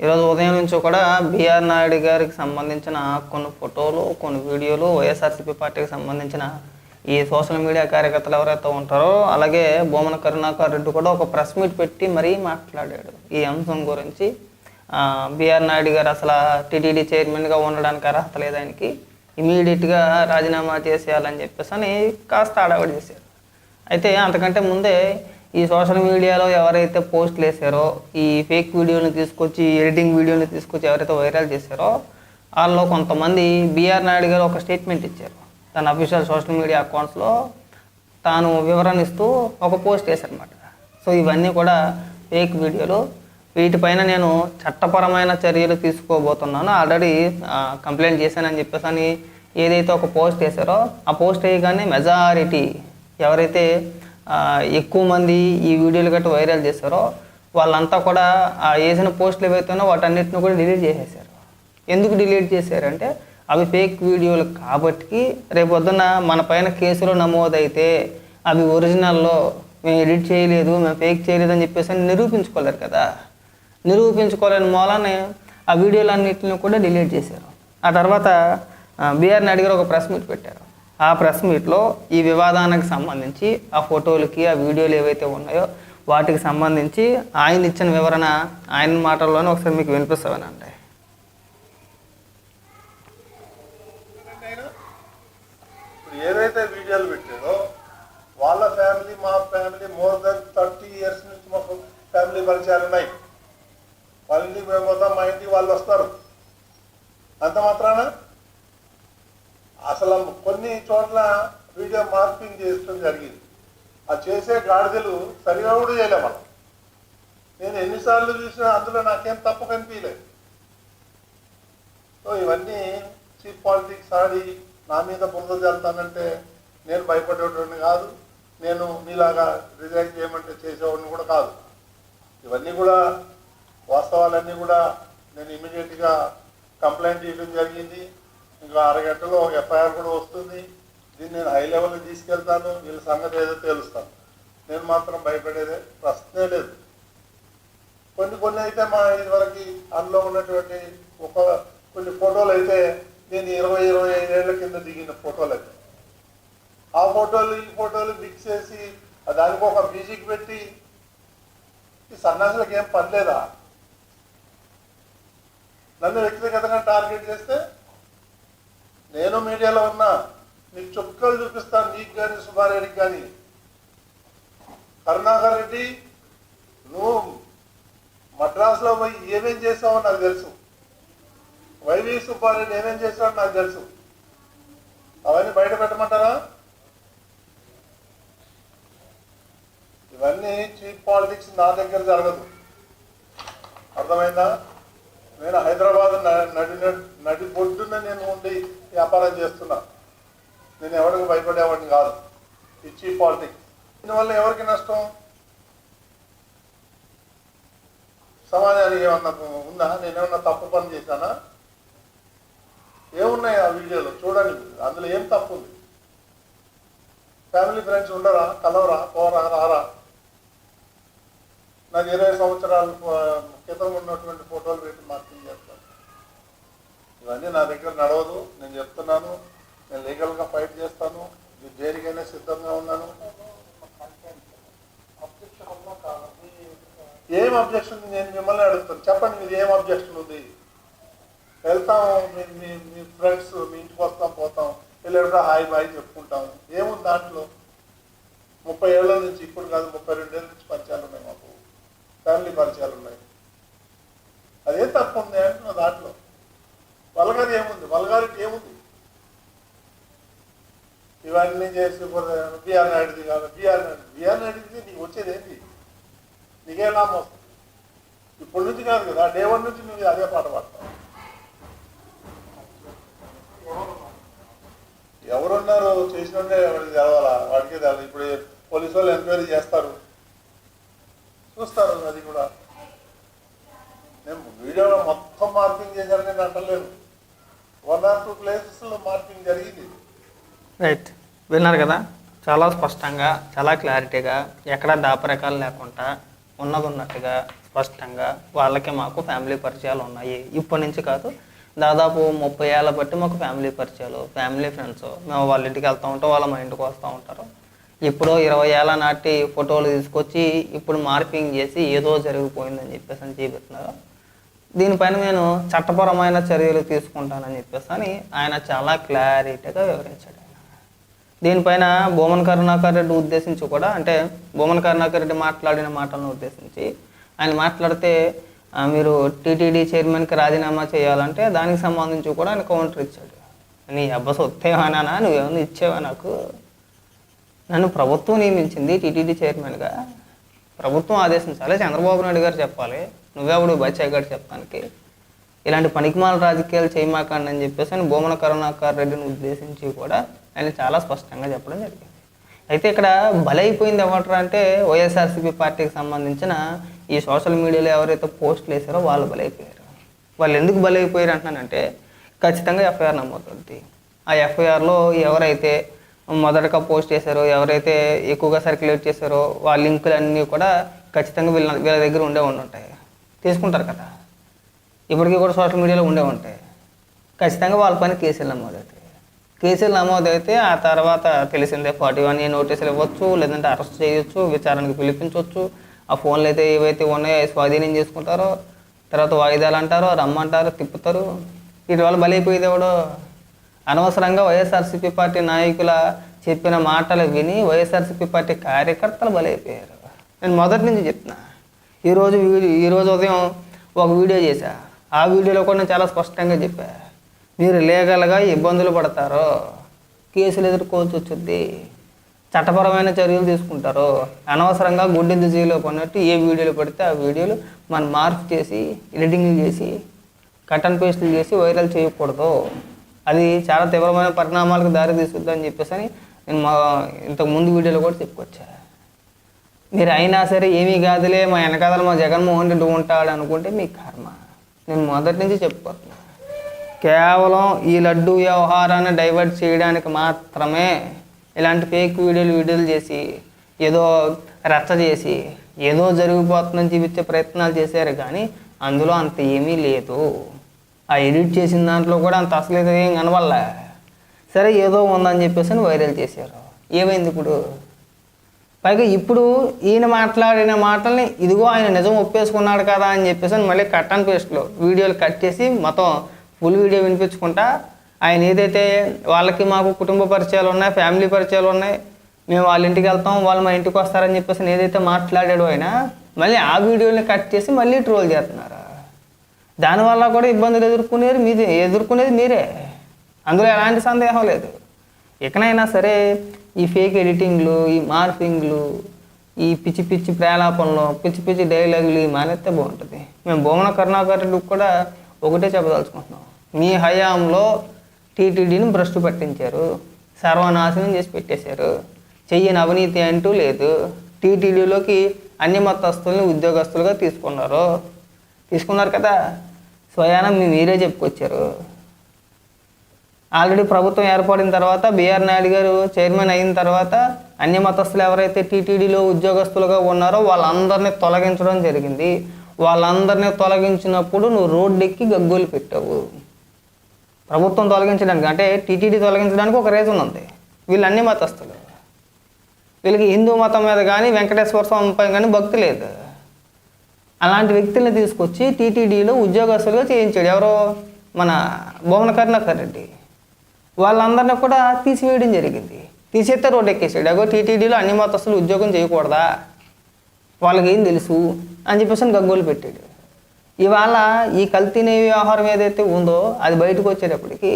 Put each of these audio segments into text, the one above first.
ఈరోజు ఉదయం నుంచి కూడా బిఆర్ నాయుడు గారికి సంబంధించిన కొన్ని ఫోటోలు, కొన్ని వీడియోలు, వైఎస్ఆర్సీపీ పార్టీకి సంబంధించిన ఈ సోషల్ మీడియా కార్యకర్తలు ఎవరైతే ఉంటారో, అలాగే భూమన కరుణాకర్ రెడ్డి కూడా ఒక ప్రెస్ మీట్ పెట్టి మరీ మాట్లాడాడు ఈ అంశం గురించి. బిఆర్ నాయుడు గారు అసలు టీటీడీ చైర్మన్గా ఉండడానికి అర్హత లేదు, ఆయనకి ఇమీడియట్గా రాజీనామా చేసేయాలని చెప్పేసి అని కాస్త అడగడి చేశారు. అయితే అంతకంటే ముందే ఈ సోషల్ మీడియాలో ఎవరైతే పోస్టులు వేసారో, ఈ ఫేక్ వీడియోని తీసుకొచ్చి, ఎడిటింగ్ వీడియోని తీసుకొచ్చి ఎవరైతే వైరల్ చేశారో, వాళ్ళలో కొంతమంది బిఆర్ నాయుడు గారు ఒక స్టేట్మెంట్ ఇచ్చారు. తన అఫీషియల్ సోషల్ మీడియా అకౌంట్స్లో తాను వివరణ ఇస్తూ ఒక పోస్ట్ వేశారనమాట. సో ఇవన్నీ కూడా ఫేక్ వీడియోలు. వీటిపైన నేను చట్టపరమైన చర్యలు తీసుకోబోతున్నాను, ఆల్రెడీ కంప్లైంట్ చేశానని చెప్పేసి అని ఏదైతే ఒక పోస్ట్ వేశారో, ఆ పోస్ట్ వేయగానే మెజారిటీ ఎవరైతే ఎక్కువ మంది ఈ వీడియోలు గట్రా వైరల్ చేశారో వాళ్ళంతా కూడా ఆ వేసిన పోస్టులు ఏవైతేనో వాటన్నిటిని కూడా డిలీట్ చేసేసారు. ఎందుకు డిలీట్ చేశారంటే అవి ఫేక్ వీడియోలు కాబట్టి రేపొద్దున మన పైన కేసులు నమోదైతే అవి ఒరిజినల్లో మేము ఎడిట్ చేయలేదు, మేము ఫేక్ చేయలేదు అని చెప్పేసి నిరూపించుకోలేరు కదా. నిరూపించుకోలేని మూలానే ఆ వీడియోలన్నింటిని కూడా డిలీట్ చేశారు. ఆ తర్వాత బిఆర్ నాయుడు గారు ఒక ప్రెస్ మీట్ పెట్టారు. ఆ ప్రెస్ మీట్లో ఈ వివాదానికి సంబంధించి ఆ ఫోటోలకి, ఆ వీడియోలు ఏవైతే ఉన్నాయో వాటికి సంబంధించి ఆయన ఇచ్చిన వివరణ ఆయన మాటల్లోనే ఒకసారి మీకు వినిపిస్తామనండి. ఏదైతే వీడియోలు పెట్టారో వాళ్ళ ఫ్యామిలీ, మా ఫ్యామిలీ మోర్ దెన్ 30 years నుంచి మాకు ఫ్యామిలీ పరిచయాలు ఉన్నాయి. వాళ్ళ ఇంటికి మేము పోతాం, మా ఇంటికి వాళ్ళు వస్తారు. అంత మాత్రాన అసలు కొన్ని చోట్ల వీడియో మార్పింగ్ చేయడం జరిగింది. ఆ చేసే గాడిదలు సరిగా కూడా చేయలే మనం. నేను ఎన్నిసార్లు చూసినా అందులో నాకేం తప్పు కనిపించలేదు. సో ఇవన్నీ చీప్ పాలిటిక్స్ ఆడి నా మీద బురద జల్లుతానంటే నేను భయపడేవాడిని కాదు, నేను మీలాగా రిజైన్ చేయమంటే చేసేవాడిని కూడా కాదు. ఇవన్నీ కూడా వాస్తవాలన్నీ కూడా నేను ఇమీడియట్గా కంప్లైంట్ చేయడం జరిగింది. ఇంకా 6 గంటలో ఎఫ్ఐఆర్ కూడా వస్తుంది. దీన్ని నేను హై లెవెల్కి తీసుకెళ్తాను, వీళ్ళ సంగతి ఏదో తేలుస్తాను. నేను మాత్రం భయపడేదే ప్రశ్నే లేదు. కొన్ని అయితే మా ఇదివరకు అందులో ఉన్నటువంటి కొన్ని ఫోటోలు అయితే నేను 20-25 ఏళ్ల కింద దిగిన ఫోటోలు అయితే ఆ ఫోటోలు ఈ ఫోటోలు మిక్స్ చేసి దానికి ఒక మ్యూజిక్ పెట్టి ఈ సన్యాసులకు ఏం పని లేదా? నన్ను వ్యక్తిగతంగా టార్గెట్ చేస్తే నేను మీడియాలో ఉన్నా, నీకు చుక్కలు చూపిస్తాను, నీకు కానీ సుబ్బారెడ్డికి కానీ. కరుణాకర్ రెడ్డి, నువ్వు మద్రాసులో పోయి ఏమేం చేసావో నాకు తెలుసు. వైవి సుబ్బారెడ్డి ఏమేం చేసావో నాకు తెలుసు. అవన్నీ బయట పెట్టమంటారా? ఇవన్నీ చీప్ పాలిటిక్స్ నా దగ్గర జరగదు, అర్థమైందా? నేను హైదరాబాద్ నడి బొడ్డున నేను ఉండి వ్యాపారం చేస్తున్నా. నేను ఎవరికి భయపడేవాడిని కాదు. ఈ చీప్ పాలిటిక్స్ దీనివల్ల ఎవరికి నష్టం? సమాజానికి ఏమన్నా ఉందా? నేనేమన్నా తప్పు పని చేశానా? ఏమున్నాయి ఆ వీడియోలో చూడండి, అందులో ఏం తప్పు ఉంది? ఫ్యామిలీ ఫ్రెండ్స్ ఉండరా? కలవరా? పోరా? రారా? నాకు 20 సంవత్సరాల క్రితం ఉన్నటువంటి ఫోటోలు పెట్టి మార్కింగ్ చేస్తాను. ఇవన్నీ నా దగ్గర నడవదు. నేను చెప్తున్నాను, నేను లీగల్గా ఫైట్ చేస్తాను. దేనికైనా సిద్ధంగా ఉన్నాను. ఏం అబ్జెక్షన్? నేను మిమ్మల్ని అడుగుతాను, చెప్పండి మీది ఏం అబ్జెక్షన్ ఉంది? వెళ్తాం, మీ ఫ్రెండ్స్ మీ ఇంటికి వస్తాం, పోతాం, వెళ్ళేటప్పుడు హాయ్ బాయ్ చెప్పుకుంటాం. ఏముంది దాంట్లో? 30 ఏళ్ళ నుంచి, ఇప్పుడు కాదు 32 ఏళ్ళ నుంచి పరిచయాలు ఉన్నాయి మాకు, ఫ్యామిలీ పరిచయాలు ఉన్నాయి. అదే తప్పు ఉంది అంటున్నా. దాంట్లో వల్గారి ఏముంది? వల్గారిటీ ఏముంది? ఇవన్నీ చేసి బిఆర్ నాయుడుది కాదు, బిఆర్ నాయుడుది నీకు వచ్చేది ఏంటి? నీకే లాభం వస్తుంది? ఇప్పటి నుంచి కాదు కదా, డే 1 నుంచి నువ్వు అదే పాట పాడతావు. ఎవరున్నారు చేసినంటే వాడికి తెలవాలా? వాడికే తెలవాలి. ఇప్పుడు పోలీసు వాళ్ళు ఎంక్వైరీ చేస్తారు, చూస్తారు. అది కూడా నేను వీడియోలో మొత్తం మార్పింగ్ చేశానని నేను అంటలేను. 1 or 2 ప్లేసెస్లో మార్పింగ్ జరిగింది. రైట్, విన్నారు కదా, చాలా స్పష్టంగా, చాలా క్లారిటీగా, ఎక్కడ దాపరికాలు లేకుండా ఉన్నది ఉన్నట్టుగా స్పష్టంగా వాళ్ళకి మాకు ఫ్యామిలీ పరిచయాలు ఉన్నాయి. ఇప్పటి నుంచి కాదు, దాదాపు 30 ఏళ్ళ బట్టి మాకు ఫ్యామిలీ పరిచయాలు, ఫ్యామిలీ ఫ్రెండ్స్. మేము వాళ్ళ ఇంటికి వెళ్తూ ఉంటాం, వాళ్ళ మా ఇంటికి వస్తూ ఉంటారు. ఇప్పుడు 20 ఏళ్ళ నాటి ఫోటోలు తీసుకొచ్చి ఇప్పుడు మార్పింగ్ చేసి ఏదో జరిగిపోయిందని చెప్పేసి అని చూపిస్తున్నారు. దీనిపైన నేను చట్టపరమైన చర్యలు తీసుకుంటానని చెప్పేసి అని ఆయన చాలా క్లారిటీగా వివరించాడు. దీనిపైన బొమ్మన కరుణాకర్ రెడ్డి ఉద్దేశించి కూడా, అంటే బొమ్మన కరుణాకర్ రెడ్డి మాట్లాడిన మాటలను ఉద్దేశించి ఆయన మాట్లాడితే, మీరు టీటీడీ చైర్మన్కి రాజీనామా చేయాలంటే దానికి సంబంధించి కూడా ఆయన కౌంటర్ ఇచ్చాడు. నీ అబ్బా సొత్తేవానా, నువ్వేమన్నా ఇచ్చేవా నాకు? నన్ను ప్రభుత్వం నియమించింది టీటీడీ చైర్మన్గా, ప్రభుత్వం ఆదేశించాలి, చంద్రబాబు నాయుడు గారు చెప్పాలి, నువ్వెవడు బచ్చాయి గారు చెప్పడానికి? ఇలాంటి పనికిమాల రాజకీయాలు చేయమాకండి అని చెప్పేసి ఆయన బొమ్మన కరుణాకర్ రెడ్డిని ఉద్దేశించి కూడా ఆయన చాలా స్పష్టంగా చెప్పడం జరిగింది. అయితే ఇక్కడ బలైపోయింది ఎవరు అంటే వైఎస్ఆర్సీపీ పార్టీకి సంబంధించిన ఈ సోషల్ మీడియాలో ఎవరైతే పోస్టులు వేసారో వాళ్ళు బలైపోయారు. వాళ్ళు ఎందుకు బలైపోయారు అంటున్నానంటే, ఖచ్చితంగా ఎఫ్ఐఆర్ నమోదవుతుంది. ఆ ఎఫ్ఐఆర్లో ఎవరైతే మొదటగా పోస్ట్ చేశారో, ఎవరైతే ఎక్కువగా సర్క్యులేట్ చేశారో వాళ్ళ లింకులన్నీ కూడా ఖచ్చితంగా వీళ్ళ దగ్గర ఉండే ఉంటాయి, తీసుకుంటారు కదా. ఇప్పటికీ కూడా సోషల్ మీడియాలో ఉండే ఉంటాయి. ఖచ్చితంగా వాళ్ళ పైన కేసులు నమోదవుతాయి. కేసులు నమోదైతే ఆ తర్వాత తెలిసిందే 41A నోటీసులు ఇవ్వచ్చు, లేదంటే అరెస్ట్ చేయొచ్చు, విచారణకు పిలిపించవచ్చు. ఆ ఫోన్లు అయితే ఏవైతే ఉన్నాయో స్వాధీనం చేసుకుంటారో, తర్వాత వాయిదాలు అంటారో, రమ్మంటారో, తిప్పుతారు. వీటి వల్ల బలైపోయేది ఎవడో? అనవసరంగా వైఎస్ఆర్సీపీ పార్టీ నాయకుల చెప్పిన మాటలు విని వైఎస్ఆర్సీపీ పార్టీ కార్యకర్తలు బలైపోయారు. నేను మొదటి నుంచి చెప్తున్నా. ఈరోజు ఉదయం ఒక వీడియో చేశా. ఆ వీడియోలో కూడా నేను చాలా స్పష్టంగా చెప్పా, మీరు లీగల్గా ఇబ్బందులు పడతారో, కేసులు ఎదుర్కోవాల్సి వచ్చింది, చట్టపరమైన చర్యలు తీసుకుంటారు. అనవసరంగా గుడ్డెద్దు చేలో పడినట్టు ఏ వీడియోలు పడితే ఆ వీడియోలు మనం మార్పు చేసి, ఎడిటింగ్లు చేసి, కట్ అండ్ పేస్టులు చేసి వైరల్ చేయకూడదు. అది చాలా తీవ్రమైన పరిణామాలకు దారి తీస్తుందని చెప్పేసి నేను ఇంతకు ముందు వీడియోలో కూడా చెప్పుకొచ్చా. మీరు అయినా సరే ఏమీ కాదులే, మా వెనకాదలు మా జగన్మోహన్ రెడ్డి ఉంటాడు అనుకుంటే మీ కర్మ. నేను మొదటి నుంచి చెప్పుకోతున్నా, కేవలం ఈ లడ్డు వ్యవహారాన్ని డైవర్ట్ చేయడానికి మాత్రమే ఇలాంటి ఫేక్ వీడియోలు చేసి, ఏదో రచ్చ చేసి, ఏదో జరిగిపోతుందని చూపించే ప్రయత్నాలు చేశారు. కానీ అందులో అంత ఏమీ లేదు. ఆ ఎడిట్ చేసిన దాంట్లో కూడా అంత అసలు ఏం కనవల్ల. సరే ఏదో ఉందని చెప్పేసి వైరల్ చేశారు. ఏమైంది ఇప్పుడు? పైగా ఇప్పుడు ఈయన మాట్లాడిన మాటల్ని ఇదిగో ఆయన నిజం ఒప్పేసుకున్నాడు కదా అని చెప్పేసి మళ్ళీ కట్ అండ్ పేస్ట్లో వీడియోలు కట్ చేసి మొత్తం ఫుల్ వీడియో వినిపించుకుంటా, ఆయన ఏదైతే వాళ్ళకి మాకు కుటుంబ పరిచయాలు ఉన్నాయి, ఫ్యామిలీ పరిచయాలు ఉన్నాయి, మేము వాళ్ళ ఇంటికి వెళ్తాం, వాళ్ళు మా ఇంటికి వస్తారని చెప్పేసి ఏదైతే మాట్లాడాడో ఆయన మళ్ళీ ఆ వీడియోని కట్ చేసి మళ్ళీ ట్రోల్ చేస్తున్నారు. దానివల్ల కూడా ఇబ్బందులు ఎదుర్కొనేది మీరే, అందులో ఎలాంటి సందేహం లేదు. ఎక్కడైనా సరే ఈ ఫేక్ ఎడిటింగ్లు, ఈ మార్పింగ్లు, ఈ పిచ్చి పిచ్చి ప్రేలాపనలు, పిచ్చి పిచ్చి డైలాగులు మానేస్తే బాగుంటుంది. మేము బొమ్మన కరుణాకర్ రెడ్డికి కూడా ఒకటే చెప్పదలుచుకుంటున్నాం, మీ హయాంలో టీటీడీని భ్రష్టు పట్టించారు, సర్వనాశనం చేసి పెట్టేశారు, చెయ్యని అవినీతి అంటూ లేదు. టీటీడీలోకి అన్ని మతస్థుల్ని ఉద్యోగస్తులుగా తీసుకున్నారు కదా, స్వయానం మీరే చెప్పుకొచ్చారు. ఆల్రెడీ ప్రభుత్వం ఏర్పడిన తర్వాత బిఆర్ నాయుడు గారు చైర్మన్ అయిన తర్వాత అన్ని మతస్థులు ఎవరైతే టీటీడీలో ఉద్యోగస్తులుగా ఉన్నారో వాళ్ళందరినీ తొలగించడం జరిగింది. వాళ్ళందరినీ తొలగించినప్పుడు నువ్వు రోడ్డెక్కి గగ్గోలు పెట్టావు. ప్రభుత్వం తొలగించడానికి, అంటే టీటీడీ తొలగించడానికి ఒక రీజన్ ఉంది. వీళ్ళు అన్ని మతస్థులు, వీళ్ళకి హిందూ మతం మీద కానీ వెంకటేశ్వర స్వామిపై కానీ భక్తి లేదు. అలాంటి వ్యక్తుల్ని తీసుకొచ్చి టీటీడీలో ఉద్యోగస్తులుగా చేయించాడు ఎవరో, మన బొమ్మన కరుణాకర్ రెడ్డి. వాళ్ళందరినీ కూడా తీసివేయడం జరిగింది. తీసేస్తే రోడ్డు ఎక్కేసాడు. అగో టీటీడీలో అన్ని మతస్థులు ఉద్యోగం చేయకూడదా, వాళ్ళకి ఏం తెలుసు అని చెప్పేసి గగ్గోలు పెట్టాడు. ఇవాళ ఈ కల్తీ వ్యవహారం ఏదైతే ఉందో అది బయటకు వచ్చేటప్పటికి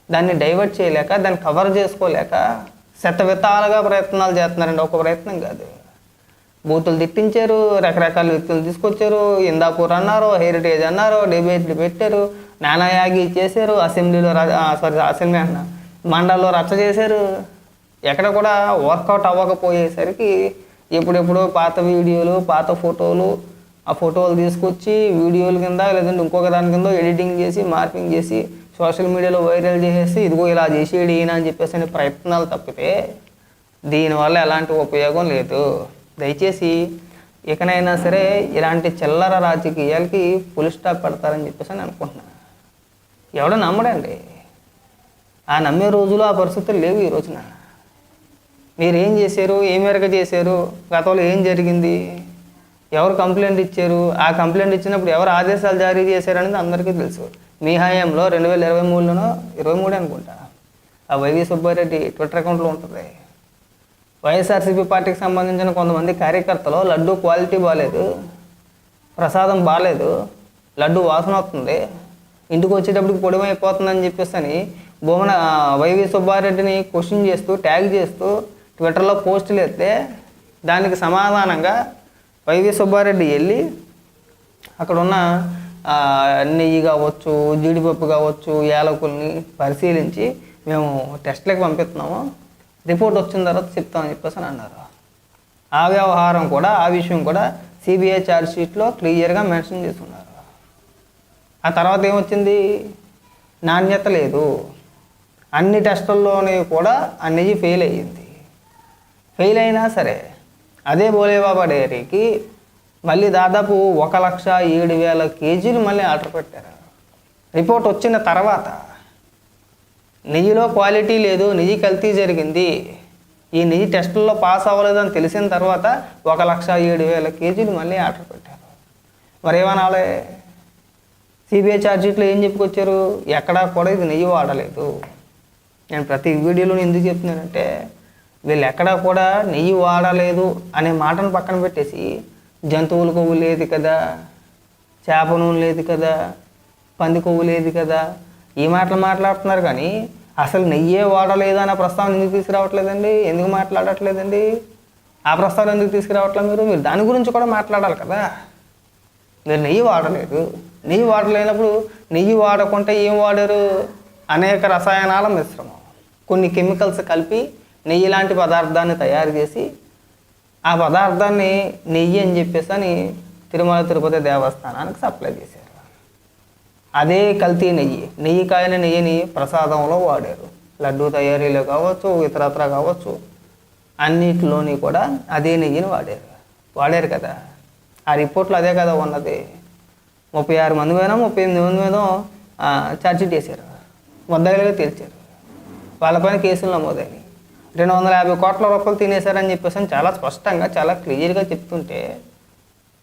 దాన్ని డైవర్ట్ చేయలేక, దాన్ని కవర్ చేసుకోలేక శతవిధాలుగా ప్రయత్నాలు చేస్తున్నారండి. ఒక ప్రయత్నం కాదు, బూతులు తిట్టించారు, రకరకాల వ్యక్తులు తీసుకొచ్చారు, ఇందాపూర్ అన్నారు, హెరిటేజ్ అన్నారు, డిబేట్లు పెట్టారు, నానాయాగి చేశారు, అసెంబ్లీ మండల్లో రచ్చ చేశారు. ఎక్కడ కూడా వర్కౌట్ అవ్వకపోయేసరికి ఎప్పుడెప్పుడో పాత వీడియోలు, పాత ఫోటోలు, ఆ ఫోటోలు తీసుకొచ్చి వీడియోల కింద లేదంటే ఇంకొక దాని కింద ఎడిటింగ్ చేసి, మార్పింగ్ చేసి సోషల్ మీడియాలో వైరల్ చేసేసి ఇదిగో ఇలా చేసేది ఈయన అని చెప్పేసి ప్రయత్నాలు తప్పితే దీనివల్ల ఎలాంటి ఉపయోగం లేదు. దయచేసి ఇకనైనా సరే ఇలాంటి చిల్లర రాజకీయాలకి ఫుల్ స్టాప్ పెడతారని చెప్పేసి అని అనుకుంటున్నాను. ఎవడో నమ్మడండి. ఆ నమ్మే రోజులు ఆ పరిస్థితులు లేవు ఈ రోజున. మీరు ఏం చేశారు, ఏ మేరకు చేశారు, గతంలో ఏం జరిగింది, ఎవరు కంప్లైంట్ ఇచ్చారు, ఆ కంప్లైంట్ ఇచ్చినప్పుడు ఎవరు ఆదేశాలు జారీ చేశారనేది అందరికీ తెలుసు. మీ హయాంలో 2023లోనో 23 అనుకుంటా ఆ వైవి సుబ్బారెడ్డి ట్విట్టర్ అకౌంట్లో ఉంటుంది. వైఎస్ఆర్సీపీ పార్టీకి సంబంధించిన కొంతమంది కార్యకర్తలు లడ్డు క్వాలిటీ బాగాలేదు, ప్రసాదం బాగాలేదు, లడ్డు వాసన వస్తుంది, ఇంటికి వచ్చేటప్పటికి పొడిమైపోతుందని చెప్పేసి అని వైవి సుబ్బారెడ్డిని క్వశ్చన్ చేస్తూ ట్యాగ్ చేస్తూ ట్విట్టర్లో పోస్టులు ఎత్తే దానికి సమాధానంగా వైవి సుబ్బారెడ్డి వెళ్ళి అక్కడ ఉన్న నెయ్యి కావచ్చు, జీడిపప్పు కావచ్చు, యాలకుల్ని పరిశీలించి మేము టెస్ట్లకు పంపిస్తున్నాము, రిపోర్ట్ వచ్చిన తర్వాత చెప్తామని చెప్పేసి అని అన్నారు. ఆ వ్యవహారం కూడా, ఆ విషయం కూడా సిబిఐ ఛార్జ్ షీట్లో క్లియర్గా మెన్షన్ చేస్తున్నారు. ఆ తర్వాత ఏమొచ్చింది? నాణ్యత లేదు, అన్ని టెస్టుల్లోనే కూడా ఆ నెయ్యి ఫెయిల్ అయ్యింది. ఫెయిల్ అయినా సరే అదే భోలేబాబా డైరీకి మళ్ళీ దాదాపు 1,07,000 కేజీలు మళ్ళీ ఆర్డర్ పెట్టారు. రిపోర్ట్ వచ్చిన తర్వాత నెయ్యిలో క్వాలిటీ లేదు, నెయ్యి కల్తీ జరిగింది, ఈ నెయ్యి టెస్టుల్లో పాస్ అవ్వలేదని తెలిసిన తర్వాత 1,07,000 కేజీలు మళ్ళీ ఆర్డర్ పెట్టారు. మరి ఏమనాలి? సిబిఐ ఛార్జ్షీట్లో ఏం చెప్పుకొచ్చారు? ఎక్కడా కూడా ఇది నెయ్యి వాడలేదు. నేను ప్రతి వీడియోలో ఎందుకు చెప్తున్నానంటే, వీళ్ళు ఎక్కడా కూడా నెయ్యి వాడలేదు అనే మాటను పక్కన పెట్టేసి జంతువుల కొవ్వు లేదు కదా, చేప నూనె లేదు కదా, పంది కొవ్వు లేదు కదా, ఈ మాటలు మాట్లాడుతున్నారు. కానీ అసలు నెయ్యే వాడలేదు అనే ప్రస్తావన ఎందుకు తీసుకురావట్లేదండి? ఎందుకు మాట్లాడట్లేదండి? ఆ ప్రస్తావన ఎందుకు తీసుకురావట్లేదు? మీరు దాని గురించి కూడా మాట్లాడాలి కదా. మీరు నెయ్యి వాడలేదు, నెయ్యి వాడలేనప్పుడు నెయ్యి వాడకుంటే ఏం వాడారు? అనేక రసాయనాల మిశ్రమం, కొన్ని కెమికల్స్ కలిపి నెయ్యి లాంటి పదార్థాన్ని తయారు చేసి ఆ పదార్థాన్ని నెయ్యి అని చెప్పేసి అని తిరుమల తిరుపతి దేవస్థానానికి సప్లై చేశారు. అదే కల్తీ నెయ్యి, నెయ్యి కాయని నెయ్యిని ప్రసాదంలో వాడారు. లడ్డూ తయారీలో కావచ్చు, ఇతరత్ర కావచ్చు, అన్నిటిలోని కూడా అదే నెయ్యిని వాడారు కదా. ఆ రిపోర్ట్లో అదే కదా ఉన్నది. 36 మంది మీద 38 మంది మీద ఛార్జ్షీట్ వేశారు, ముద్దాయిలుగా తేల్చారు, వాళ్ళపైన కేసులు నమోదైనవి. 250 కోట్ల రూపాయలు తినేశారని చెప్పేసి చాలా స్పష్టంగా చాలా క్లియర్గా చెప్తుంటే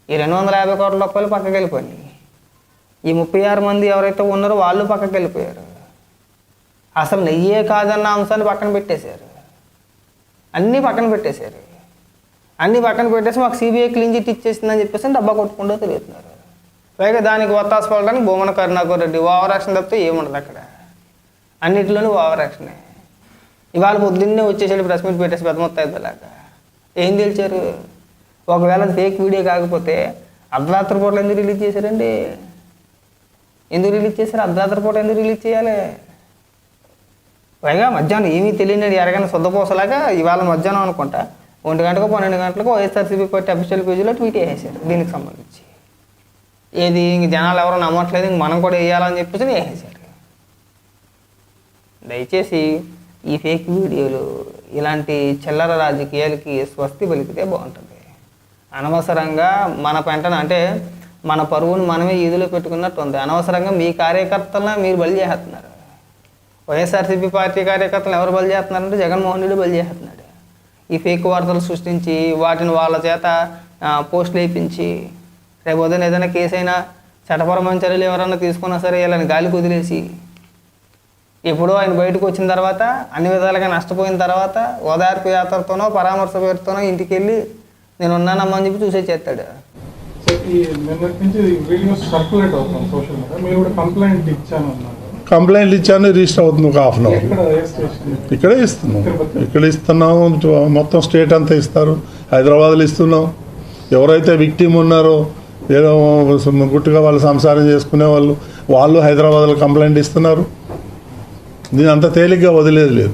ఈ 250 కోట్ల రూపాయలు పక్కకి వెళ్ళిపోయినాయి. ఈ 36 మంది ఎవరైతే ఉన్నారో వాళ్ళు పక్కకి వెళ్ళిపోయారు. అసలు నెయ్యే కాదన్న అంశాన్ని పక్కన పెట్టేశారు, అన్నీ పక్కన పెట్టేశారు. అన్నీ పక్కన పెట్టేసి మాకు సిబిఐ క్లీన్ చిట్ ఇచ్చేసిందని చెప్పేసి డబ్బా కొట్టుకుంటూ తిరుగుతున్నారు. పైగా దానికి ఒత్తాసు పడడానికి భూమన కరుణాకర్ రెడ్డి ఓవర్ యాక్షన్ తప్పితే ఏముండదు అక్కడ. అన్నింటిలోనూ ఓవర్ యాక్షనే. ఇవాళ పొద్దున్నే వచ్చేసాడు ప్రెస్ మీట్ పెట్టేసి పెద్ద మొత్తం అయిపోయేలాగా. ఏం తెలిసారు? ఒకవేళ అది ఫేక్ వీడియో కాకపోతే అర్ధరాత్రి పూటలు ఎందుకు రిలీజ్ చేశారండి? ఎందుకు రిలీజ్ చేశారు? అర్ధరాత్రి పూట ఎందుకు రిలీజ్ చేయాలి? పైగా మధ్యాహ్నం ఏమీ తెలియని ఎరగని శుద్ధపోసలాగా ఇవాళ మధ్యాహ్నం అనుకుంటా 1 గంటకు 12 గంటలకు వైఎస్ఆర్సీపీ పార్టీ అఫీషియల్ పేజీలో ట్వీట్ వేసేసారు దీనికి సంబంధించి. ఏది ఇంక జనాలు ఎవరో నమ్మట్లేదు, ఇంక మనం కూడా వేయాలని చెప్పేసి వేసేసారు. దయచేసి ఈ ఫేక్ వీడియోలు, ఇలాంటి చిల్లర రాజకీయాలకి స్వస్తి పలికితే బాగుంటుంది. అనవసరంగా మన పెంటన అంటే మన పరువును మనమే ఈదులో పెట్టుకున్నట్టు ఉంది. అనవసరంగా మీ కార్యకర్తలను మీరు బలి చేస్తున్నారు. వైఎస్ఆర్సీపీ పార్టీ కార్యకర్తలు ఎవరు బలి చేస్తున్నారంటే జగన్మోహన్ రెడ్డి బలి చేస్తున్నాడు. ఈ ఫేక్ వార్తలు సృష్టించి వాటిని వాళ్ళ చేత పోస్టులు వేయించి రేపు ఉదయం ఏదైనా కేసు అయినా చట్టపరమైన చర్యలు ఎవరన్నా తీసుకున్నా సరే వీళ్ళని గాలి కుదిలేసి ఎప్పుడో ఆయన బయటకు వచ్చిన తర్వాత అన్ని విధాలుగా నష్టపోయిన తర్వాత ఓదార్పు యాత్రతోనో పరామర్శ పేరుతోనో ఇంటికి వెళ్ళి నేను ఉన్నానమ్మా అని చెప్పి చూసే చేస్తాడు. కంప్లైంట్ ఇచ్చాను, రిజిస్టర్ అవుతుంది ఒక హాఫ్ అన్ అవర్. ఇక్కడే ఇస్తున్నాం, ఇక్కడ ఇస్తున్నాము, మొత్తం స్టేట్ అంతా ఇస్తారు. హైదరాబాద్లో ఇస్తున్నాం. ఎవరైతే విక్టిమ్ ఉన్నారో ఏదో గుట్టుగా వాళ్ళు సంసారం చేసుకునే వాళ్ళు హైదరాబాద్లో కంప్లైంట్ ఇస్తున్నారు. దీని అంత తేలిగ్గా వదిలేదు లేదు.